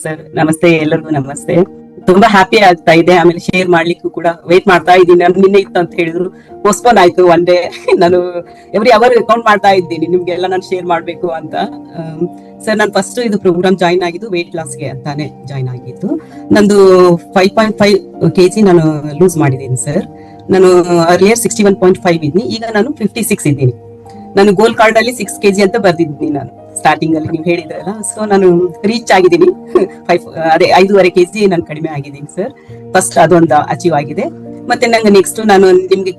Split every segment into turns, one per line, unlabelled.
Sir, ನಮಸ್ತೆ ಎಲ್ಲರಿಗೂ ನಮಸ್ತೆ. ತುಂಬಾ ಹ್ಯಾಪಿ ಆಗ್ತಾ ಇದೆ. ಆಮೇಲೆ ಶೇರ್ ಮಾಡ್ಲಿಕ್ಕೂ ಕೂಡ ವೇಟ್ ಮಾಡ್ತಾ ಇದ್ದೀನಿ. ನಾನು ನಿನ್ನೆ ಇತ್ತು ಅಂತ ಹೇಳಿದ್ರು, ಪೋಸ್ಟ್ಪೋನ್ ಆಯ್ತು ಒನ್ ಡೇ. ನಾನು ಎವ್ರಿ ಅವರ್ ಕೌಂಟ್ ಮಾಡ್ತಾ ಇದ್ದೀನಿ ನಿಮ್ಗೆಲ್ಲ ನಾನು ಶೇರ್ ಮಾಡ್ಬೇಕು ಅಂತ. ಸರ್, ನಾನು ಫಸ್ಟ್ ಇದು ಪ್ರೋಗ್ರಾಮ್ ಜಾಯಿನ್ ಆಗಿದ್ದು ವೇಟ್ ಲಾಸ್ಗೆ ಅಂತಾನೆ ಜಾಯಿನ್ ಆಗಿದ್ದು. ನಂದು 5.5 kg ನಾನು ಲೂಸ್ ಮಾಡಿದ್ದೀನಿ ಸರ್. ನಾನು ಅರ್ಲಿಯರ್ 61.5 ಇದ್ದೀನಿ, ಈಗ ನಾನು 56 ಇದ್ದೀನಿ. ನಾನು ಗೋಲ್ಡ್ ಕಾರ್ಡ್ ಅಲ್ಲಿ 6 kg ಅಂತ ಬರ್ದಿದ್ದೀನಿ ನಾನು ಸ್ಟಾರ್ಟಿಂಗ್ ಅಲ್ಲಿ, ನೀವು ಹೇಳಿದ್ರಲ್ಲ. ಸೊ ನಾನು ರೀಚ್ ಆಗಿದ್ದೀನಿ. 5.5 kg ನಾನು ಕಡಿಮೆ ಆಗಿದ್ದೀನಿ ಸರ್. ಫಸ್ಟ್ ಅದೊಂದು ಅಚೀವ್ ಆಗಿದೆ. ಮತ್ತೆ ನಂಗೆ ನೆಕ್ಸ್ಟ್ ನಾನು ನಿಮ್ಗೆ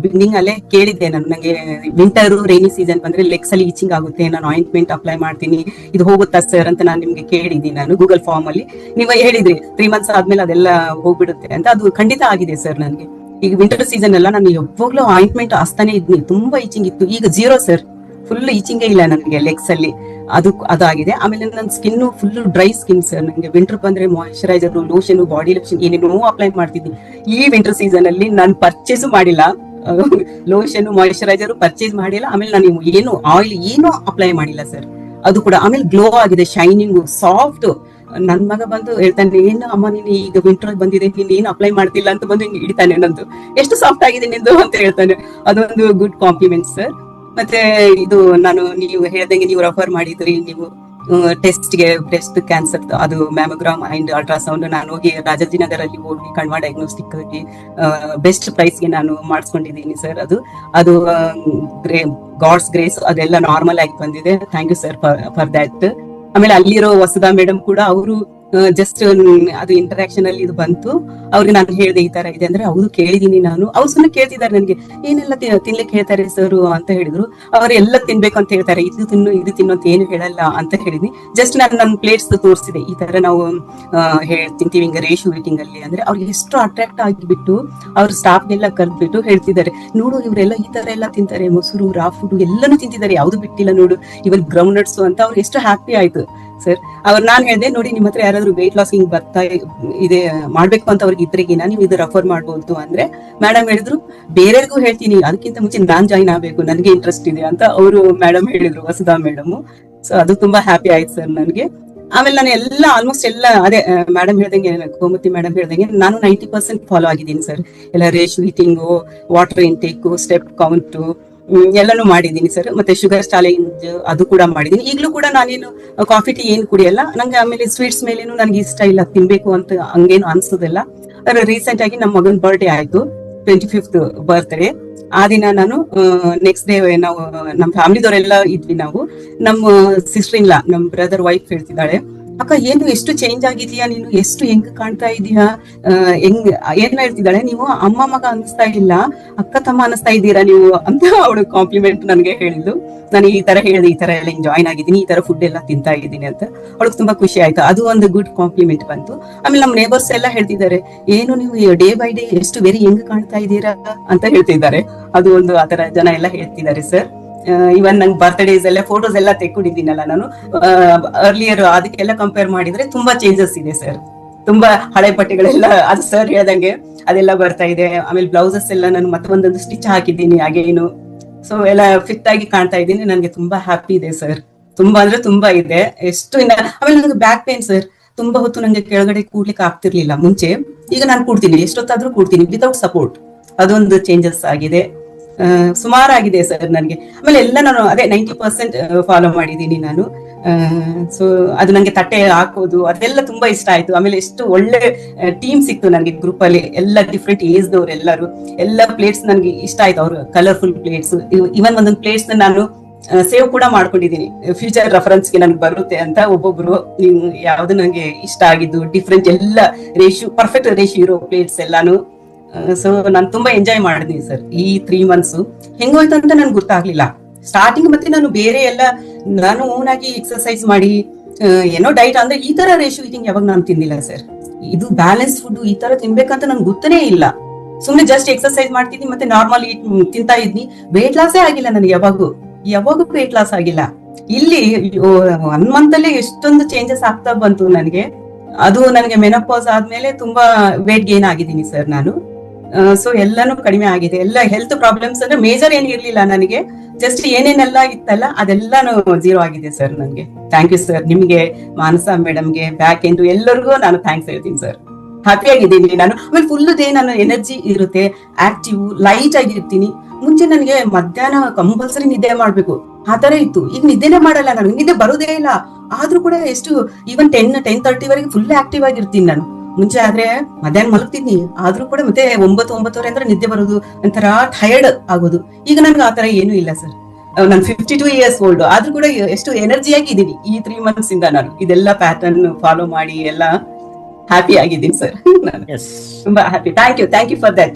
ಬಿಗಿನಿಂಗ್ ಅಲ್ಲೇ ಕೇಳಿದ್ದೆ, ನಂಗೆ ವಿಂಟರ್ ರೈನಿ ಸೀಸನ್ ಬಂದ್ರೆ ಲೆಗ್ಸ್ ಅಲ್ಲಿ ಈಚಿಂಗ್ ಆಗುತ್ತೆ, ನಾನು ಆಯಿಂಟ್ಮೆಂಟ್ ಅಪ್ಲೈ ಮಾಡ್ತೀನಿ, ಇದು ಹೋಗುತ್ತಾ ಸರ್ ಅಂತ ನಾನು ನಿಮ್ಗೆ ಕೇಳಿದ್ದೀನಿ. ನಾನು ಗೂಗಲ್ ಫಾರ್ಮ್ ಅಲ್ಲಿ ನೀವು ಹೇಳಿದ್ರಿ 3 months ಆದ್ಮೇಲೆ ಅದೆಲ್ಲ ಹೋಗ್ಬಿಡುತ್ತೆ ಅಂತ. ಅದು ಖಂಡಿತ ಆಗಿದೆ ಸರ್ ನನಗೆ. ಈಗ ವಿಂಟರ್ ಸೀಸನ್ ಎಲ್ಲ ನಾನು ಯಾವಾಗ್ಲೂ ಆಯಿಂಟ್ಮೆಂಟ್ ಹಚ್ತಾನೆ ಇದ್ನಿ, ತುಂಬಾ ಈಚಿಂಗ್ ಇತ್ತು. ಈಗ 0 ಸರ್, ಫುಲ್ ಈಚಿಂಗೇ ಇಲ್ಲ ನನಗೆ ಲೆಗ್ಸ್ ಅಲ್ಲಿ. ಅದಾಗಿದೆ. ಆಮೇಲೆ ನನ್ನ skin full dry skin sir. ನನಗೆ ವಿಂಟರ್ ಬಂದ್ರೆ ಮಾಯಿಶ್ಚರೈಸರ್, ಲೋಷನ್, ಬಾಡಿ ಲೋಷನ್ ಏನೇನೋ ಅಪ್ಲೈ ಮಾಡ್ತಿದ್ವಿ. ಈ ವಿಂಟರ್ ಸೀಸನ್ ಅಲ್ಲಿ ನಾನು ಪರ್ಚೇಸ್ ಮಾಡಿಲ್ಲ, ಲೋಷನ್ ಮಾಯಿಶ್ಚರೈಸರ್ ಪರ್ಚೇಸ್ ಮಾಡಿಲ್ಲ. ಆಮೇಲೆ ನಾನು ಏನು ಆಯಿಲ್ ಏನೂ ಅಪ್ಲೈ ಮಾಡಿಲ್ಲ ಸರ್. ಅದು ಕೂಡ ಆಮೇಲೆ ಗ್ಲೋ ಆಗಿದೆ, ಶೈನಿಂಗ್, ಸಾಫ್ಟ್. ನನ್ ಮಗ ಬಂದು ಹೇಳ್ತಾನೆ, ಏನು ಅಮ್ಮ ನೀನು ಈಗ ವಿಂಟರ್ ಬಂದಿದೆ, ನೀನ್ ಏನು ಅಪ್ಲೈ ಮಾಡ್ತಿಲ್ಲ ಅಂತ ಬಂದು ಹಿಡಿತಾನೆ. ನಂದು ಎಷ್ಟು ಸಾಫ್ಟ್ ಆಗಿದೆ ನಿಂದು ಅಂತ ಹೇಳ್ತಾನೆ. ಅದೊಂದು ಗುಡ್ ಕಾಂಪ್ಲಿಮೆಂಟ್ ಸರ್. ಮತ್ತೆ ಇದು ನೀವು ಹೇಳ್ದಂಗೆ ನೀವು ರೆಫರ್ ಮಾಡಿದ್ರಿ, ನೀವು ಟೆಸ್ಟ್ಗೆ ಬ್ರೆಸ್ಟ್ ಕ್ಯಾನ್ಸರ್ ಅದು ಮ್ಯಾಮೋಗ್ರಾಮ್ ಅಂಡ್ ಅಲ್ಟ್ರಾಸೌಂಡ್ ನಾನು ಹೋಗಿ ರಾಜಾಜಿನಗರ್ ಅಲ್ಲಿ ಹೋಗಿ ಕಣ್ವ ಡಯಾಗ್ನೋಸ್ಟಿಕ್ ಆಗಿ ಬೆಸ್ಟ್ ಪ್ರೈಸ್ಗೆ ನಾನು ಮಾಡಿಸ್ಕೊಂಡಿದ್ದೀನಿ ಸರ್. ಅದು ಗಾಡ್ಸ್ ಗ್ರೇಸ್, ಅದೆಲ್ಲ ನಾರ್ಮಲ್ ಆಗಿ ಬಂದಿದೆ. Thank you sir for that. ಆಮೇಲೆ ಅಲ್ಲಿರೋ ವಸುಧಾ ಮೇಡಮ್ ಕೂಡ ಅವರು ಜಸ್ಟ್ ಅದು ಇಂಟರಾಕ್ಷನ್ ಅಲ್ಲಿ ಇದು ಬಂತು. ಅವ್ರಿಗೆ ನಾನು ಹೇಳಿದೆ ಈ ತರ ಇದೆ ಅಂದ್ರೆ, ಅವ್ರು ಕೇಳಿದೀನಿ ನಾನು. ಅವ್ರು ಸುಮ್ಮನೆ ಕೇಳ್ತಿದ್ದಾರೆ ನನಗೆ, ಏನೆಲ್ಲ ತಿನ್ಲಿಕ್ಕೆ ಹೇಳ್ತಾರೆ ಸರ್ ಅಂತ ಹೇಳಿದ್ರು. ಅವ್ರು ಎಲ್ಲ ತಿನ್ಬೇಕು ಅಂತ ಹೇಳ್ತಾರೆ, ಇದು ತಿನ್ನು ಅಂತ ಏನು ಹೇಳಲ್ಲ ಅಂತ ಹೇಳಿದ್ನಿ. ಜಸ್ಟ್ ನಾನು ನನ್ನ ಪ್ಲೇಟ್ಸ್ ತೋರಿಸಿದೆ, ಈ ತರ ನಾವು ತಿಂತೀವಿ ಹಿಂಗ ರೇಷು ಈಟಿಂಗ್ ಅಲ್ಲಿ ಅಂದ್ರೆ. ಅವ್ರಿಗೆ ಎಷ್ಟು ಅಟ್ರಾಕ್ಟ್ ಆಗಿಬಿಟ್ಟು ಅವ್ರ ಸ್ಟಾಫ್ಗೆಲ್ಲ ಕರೆದ್ಬಿಟ್ಟು ಹೇಳ್ತಿದ್ದಾರೆ, ನೋಡು ಇವರೆಲ್ಲ ಈ ತರ ಎಲ್ಲ ತಿಂತಾರೆ, ಮೊಸರು, ರಾ ಫುಡ್ ಎಲ್ಲಾನು ತಿಂತಿದ್ದಾರೆ, ಯಾವ್ದು ಬಿಟ್ಟಿಲ್ಲ ನೋಡು, ಇವನ್ ಗ್ರೌಂಡ್ ನಟ್ಸ್ ಅಂತ. ಅವ್ರಿಗೆ ಎಷ್ಟು ಹ್ಯಾಪಿ ಆಯ್ತು ಸರ್. ನಾನ್ ಹೇಳ್ದೆ, ನೋಡಿ ನಿಮ್ಮ ಹತ್ರ ಯಾರಾದ್ರೂ ವೇಟ್ ಲಾಸ್ ಹಿಂಗ್ ಬರ್ತಾ ಇದೆ ಮಾಡ್ಬೇಕು ಅಂತ ಅವ್ರಿಗೆ ಇದ್ರಿಗಿನ ನೀವು ಇದು ರೆಫರ್ ಮಾಡ್ಬೋದು ಅಂದ್ರೆ, ಮೇಡಮ್ ಹೇಳಿದ್ರು ಬೇರೆಯವ್ರಿಗೂ ಹೇಳ್ತೀನಿ, ಅದಕ್ಕಿಂತ ಮುಂಚೆ ನಾನ್ ಜಾಯಿನ್ ಆಗ್ಬೇಕು, ನನಗೆ ಇಂಟ್ರೆಸ್ಟ್ ಇದೆ ಅಂತ ಅವರು ಮೇಡಮ್ ಹೇಳಿದ್ರು, ವಸುಧಾ ಮೇಡಮ್. ಸೊ ಅದು ತುಂಬಾ ಹ್ಯಾಪಿ ಆಯ್ತು ಸರ್ ನನಗೆ. ಆಮೇಲೆ ನಾನು ಎಲ್ಲ ಆಲ್ಮೋಸ್ಟ್ ಎಲ್ಲ ಅದೇ ಮೇಡಮ್ ಹೇಳ್ದಂಗೆ, ಗೋಮತಿ ಮೇಡಮ್ ಹೇಳ್ದಂಗೆ ನಾನು 90% ಫಾಲೋ ಆಗಿದ್ದೀನಿ ಸರ್. ಎಲ್ಲ ರೇಷ್ eating, water intake, step count ಎಲ್ಲಾನು ಮಾಡಿದೀನಿ ಸರ್. ಮತ್ತೆ ಶುಗರ್ ಚಾಲೆಂಜ್ ಅದು ಕೂಡ ಮಾಡಿದೀನಿ. ಈಗಲೂ ಕೂಡ ನಾನೇನು ಕಾಫಿ ಟೀ ಏನು ಕುಡಿಯಲ್ಲ ನಂಗೆ. ಆಮೇಲೆ ಸ್ವೀಟ್ಸ್ ಮೇಲೇನು ನನ್ಗೆ ಇಷ್ಟ ಇಲ್ಲ, ತಿನ್ಬೇಕು ಅಂತ ಹಂಗೇನು ಅನ್ಸೋದಿಲ್ಲ. ರೀಸೆಂಟ್ ಆಗಿ ನಮ್ಮ ಮಗನ ಬರ್ಡೇ ಆಯ್ತು, 25th ಬರ್ತ್ಡೇ. ಆ ದಿನ ನಾನು ನೆಕ್ಸ್ಟ್ ಡೇ ನಾವು ನಮ್ಮ ಫ್ಯಾಮಿಲಿದವರೆಲ್ಲ ಇದ್ವಿ. ನಾವು ನಮ್ಮ ಸಿಸ್ಟರ್ ಇಲ್ಲ, ನಮ್ಮ ಬ್ರದರ್ ವೈಫ್ ಹೇಳ್ತಿದ್ದಾಳೆ, ಅಕ್ಕ ಏನು ಎಷ್ಟು ಚೇಂಜ್ ಆಗಿದೀಯಾ ನೀನು, ಎಷ್ಟು ಹೆಂಗ್ ಕಾಣ್ತಾ ಇದೀಯಾ, ಏನ್ ಹೇಳ್ತಿದ್ದಾಳೆ, ನೀವು ಅಮ್ಮ ಮಗ ಅನಿಸ್ತಾ ಇಲ್ಲ, ಅಕ್ಕ ತಮ್ಮ ಅನಿಸ್ತಾ ಇದ್ದೀರಾ ನೀವು ಅಂತ ಅವಳು ಕಾಂಪ್ಲಿಮೆಂಟ್ ನನ್ಗೆ ಹೇಳಿದ್ಲು. ನಾನು ಈ ತರ ಹೇಳಿದೆ, ಈ ತರ ಎಲ್ಲ ಜಾಯ್ನ್ ಆಗಿದ್ದೀನಿ, ಈ ತರ ಫುಡ್ ಎಲ್ಲ ತಿಂತಾ ಇದ್ದೀನಿ ಅಂತ. ಅವಳಿಗೆ ತುಂಬಾ ಖುಷಿ ಆಯ್ತು. ಅದು ಒಂದು ಗುಡ್ ಕಾಂಪ್ಲಿಮೆಂಟ್ ಬಂತು. ಆಮೇಲೆ ನಮ್ಮ ನೇಬರ್ಸ್ ಎಲ್ಲ ಹೇಳ್ತಿದ್ದಾರೆ, ಏನು ನೀವು ಡೇ ಬೈ ಡೇ ಎಷ್ಟು ವೆರಿ ಹೆಂಗ್ ಕಾಣ್ತಾ ಇದ್ದೀರಾ ಅಂತ ಹೇಳ್ತಿದ್ದಾರೆ. ಅದು ಒಂದು ಆತರ ಜನ ಎಲ್ಲ ಹೇಳ್ತಿದ್ದಾರೆ ಸರ್. ಇವನ್ ನಂಗೆ ಬರ್ತ್ಡೇಸ್ ಎಲ್ಲ ಫೋಟೋಸ್ ಎಲ್ಲ ತೆಕ್ಕೊಂಡಿದ್ದೀನಲ್ಲ ನಾನು, ಅರ್ಲಿಯರ್ ಅದಕ್ಕೆಲ್ಲ ಕಂಪೇರ್ ಮಾಡಿದ್ರೆ ತುಂಬಾ ಚೇಂಜಸ್ ಇದೆ ಸರ್. ತುಂಬಾ ಹಳೆ ಬಟ್ಟೆಗಳೆಲ್ಲ ಅದು ಸರ್ ಹೇಳ್ದಂಗೆ ಅದೆಲ್ಲ ಬರ್ತಾ ಇದೆ. ಆಮೇಲೆ ಬ್ಲೌಸಸ್ ಎಲ್ಲ ನಾನು ಮತ್ತೆ ಒಂದೊಂದು ಸ್ಟಿಚ್ ಹಾಕಿದ್ದೀನಿ ಹಾಗೇನು. ಸೊ ಎಲ್ಲ ಫಿಟ್ ಆಗಿ ಕಾಣ್ತಾ ಇದ್ದೀನಿ. ನನ್ಗೆ ತುಂಬಾ ಹ್ಯಾಪಿ ಇದೆ ಸರ್, ತುಂಬಾ ಅಂದ್ರೆ ತುಂಬಾ ಇದೆ. ಆಮೇಲೆ ನನಗೆ ಬ್ಯಾಕ್ ಪೇನ್ ಸರ್, ತುಂಬಾ ಹೊತ್ತು ನಂಗೆ ಕೆಳಗಡೆ ಕೂಡ್ಲಿಕ್ಕೆ ಆಗ್ತಿರ್ಲಿಲ್ಲ ಮುಂಚೆ. ಈಗ ನಾನು ಕೂಡ್ತೀನಿ, ಎಷ್ಟೊತ್ತಾದ್ರೂ ಕೂಡ್ತೀನಿ ವಿತೌಟ್ ಸಪೋರ್ಟ್. ಅದೊಂದು ಚೇಂಜಸ್ ಆಗಿದೆ, ಸುಮಾರಾಗಿದೆ ಸರ್ ನನಗೆ. ಆಮೇಲೆ ಎಲ್ಲ ನಾನು ಅದೇ 90% ಫಾಲೋ ಮಾಡಿದ್ದೀನಿ ನಾನು. ಸೊ ಅದು ನಂಗೆ ತಟ್ಟೆ ಹಾಕೋದು ಅದೆಲ್ಲ ತುಂಬಾ ಇಷ್ಟ ಆಯ್ತು. ಆಮೇಲೆ ಎಷ್ಟು ಒಳ್ಳೆ ಟೀಮ್ ಸಿಕ್ತು ನನಗೆ ಗ್ರೂಪ್ ಅಲ್ಲಿ, ಎಲ್ಲ ಡಿಫ್ರೆಂಟ್ ಏಜ್ ದವ್ರು ಎಲ್ಲರೂ. ಎಲ್ಲ ಪ್ಲೇಟ್ಸ್ ನನಗೆ ಇಷ್ಟ ಆಯ್ತು, ಅವ್ರು ಕಲರ್ಫುಲ್ ಪ್ಲೇಟ್ಸ್. ಇವನ್ ಒಂದೊಂದು ಪ್ಲೇಟ್ಸ್ ನಾನು ಸೇವ್ ಕೂಡ ಮಾಡ್ಕೊಂಡಿದ್ದೀನಿ, ಫ್ಯೂಚರ್ ರೆಫರೆನ್ಸ್ ಗೆ ನನ್ಗೆ ಬರುತ್ತೆ ಅಂತ. ಒಬ್ಬೊಬ್ರು ಯಾವ್ದು ನಂಗೆ ಇಷ್ಟ ಆಗಿದ್ದು ಡಿಫ್ರೆಂಟ್ ಎಲ್ಲ ರೇಷಿಯೋ, ಪರ್ಫೆಕ್ಟ್ ರೇಷಿಯೋ ಇರೋ ಪ್ಲೇಟ್ಸ್ ಎಲ್ಲಾನು. ಸೊ ನಾನು ತುಂಬಾ ಎಂಜಾಯ್ ಮಾಡಿದೀನಿ ಸರ್. ಈ 3 months ಹೆಂಗೋಯ್ತು ಅಂತ ನನ್ಗೆ ಗೊತ್ತಾಗ್ಲಿಲ್ಲ ಸ್ಟಾರ್ಟಿಂಗ್. ಮತ್ತೆ ನಾನು ಬೇರೆ ಎಲ್ಲ ನಾನು ಓನ್ ಆಗಿ ಎಕ್ಸರ್ಸೈಸ್ ಮಾಡಿ ಏನೋ ಡೈಟ್ ಅಂದ್ರೆ ಈ ತರ ರೇಷಿಯೋ ಈಟಿಂಗ್ ಯಾವಾಗ ನಾನು ತಿಂದಿಲ್ಲ ಸರ್. ಇದು ಬ್ಯಾಲೆನ್ಸ್ ಫುಡ್ ಈ ತರ ತಿನ್ಬೇಕಂತ ನನ್ಗೆ ಗೊತ್ತನೇ ಇಲ್ಲ. ಸುಮ್ನೆ ಜಸ್ಟ್ ಎಕ್ಸರ್ಸೈಸ್ ಮಾಡ್ತಿದ್ನಿ, ಮತ್ತೆ ನಾರ್ಮಲ್ ತಿಂತಾ ಇದ್ನಿ. ವೇಟ್ ಲಾಸೇ ಆಗಿಲ್ಲ ನನಗೆ, ಯಾವಾಗೂ ವೇಟ್ ಲಾಸ್ ಆಗಿಲ್ಲ. ಇಲ್ಲಿ 1 month ಅಲ್ಲಿ ಎಷ್ಟೊಂದು ಚೇಂಜಸ್ ಆಗ್ತಾ ಬಂತು ನನಗೆ. ಅದು ನನಗೆ ಮೆನೋಪಾಸ್ ಆದ್ಮೇಲೆ ತುಂಬಾ ವೇಟ್ ಗೇನ್ ಆಗಿದ್ದೀನಿ ಸರ್ ನಾನು. ಸೊ ಎಲ್ಲಾನು ಕಡಿಮೆ ಆಗಿದೆ. ಎಲ್ಲ ಹೆಲ್ತ್ ಪ್ರಾಬ್ಲಮ್ಸ್ ಅಂದ್ರೆ ಮೇಜರ್ ಏನ್ ಇರ್ಲಿಲ್ಲ ನನಗೆ, ಜಸ್ಟ್ ಏನೇನೆಲ್ಲ ಇತ್ತಲ್ಲ ಅದೆಲ್ಲಾನು ಜೀರೋ ಆಗಿದೆ ಸರ್ ನನ್ಗೆ. Thank you sir. ನಿಮ್ಗೆ, ಮಾನಸ ಮೇಡಮ್ಗೆ, ಬ್ಯಾಕ್ ಎಂಡ್ ಎಲ್ಲರಿಗೂ ನಾನು ಥ್ಯಾಂಕ್ಸ್ ಹೇಳ್ತೀನಿ ಸರ್. ಹ್ಯಾಪಿ ಆಗಿದ್ದೀನಿ ನಾನು. ಆಮೇಲೆ ಫುಲ್ ಡೇ ನಾನು ಎನರ್ಜಿ ಇರುತ್ತೆ, ಆಕ್ಟಿವ್, ಲೈಟ್ ಆಗಿರ್ತೀನಿ. ಮುಂಚೆ ನನಗೆ ಮಧ್ಯಾಹ್ನ ಕಂಪಲ್ಸರಿ ನಿದ್ದೆ ಮಾಡ್ಬೇಕು ಆ ತರ ಇತ್ತು. ಈಗ ನಿದ್ದೆನೆ ಮಾಡಲ್ಲ, ನನಗೆ ನಿದ್ದೆ ಬರೋದೇ ಇಲ್ಲ. ಆದ್ರೂ ಕೂಡ ಎಷ್ಟು ಈವನ್ 10:30 ವರೆಗೆ ಫುಲ್ ಆಕ್ಟಿವ್ ಆಗಿರ್ತೀನಿ ನಾನು. ಮುಂಚೆ ಆದ್ರೆ ಮಧ್ಯಾಹ್ನ ಮಲಗ್ತೀನಿ, ಆದ್ರೂ ಕೂಡ ಮತ್ತೆ 9-9:30 ಅಂದ್ರೆ ನಿದ್ದೆ ಬರೋದು, ಒಂಥರ ಟಯರ್ಡ್ ಆಗೋದು. ಈಗ ನನ್ಗೆ ಆತರ ಏನು ಇಲ್ಲ ಸರ್. ನಾನು 52 ಇಯರ್ಸ್ ಓಲ್ಡ್, ಆದ್ರೂ ಕೂಡ ಎಷ್ಟು ಎನರ್ಜಿ ಆಗಿದ್ದೀನಿ ಈ 3 months ಇಂದ. ನಾನು ಇದೆಲ್ಲ ಪ್ಯಾಟರ್ನ್ ಫಾಲೋ ಮಾಡಿ ಎಲ್ಲ ಹ್ಯಾಪಿ ಆಗಿದ್ದೀನಿ ಸರ್. ನಾನು ತುಂಬಾ happy. Thank you for that.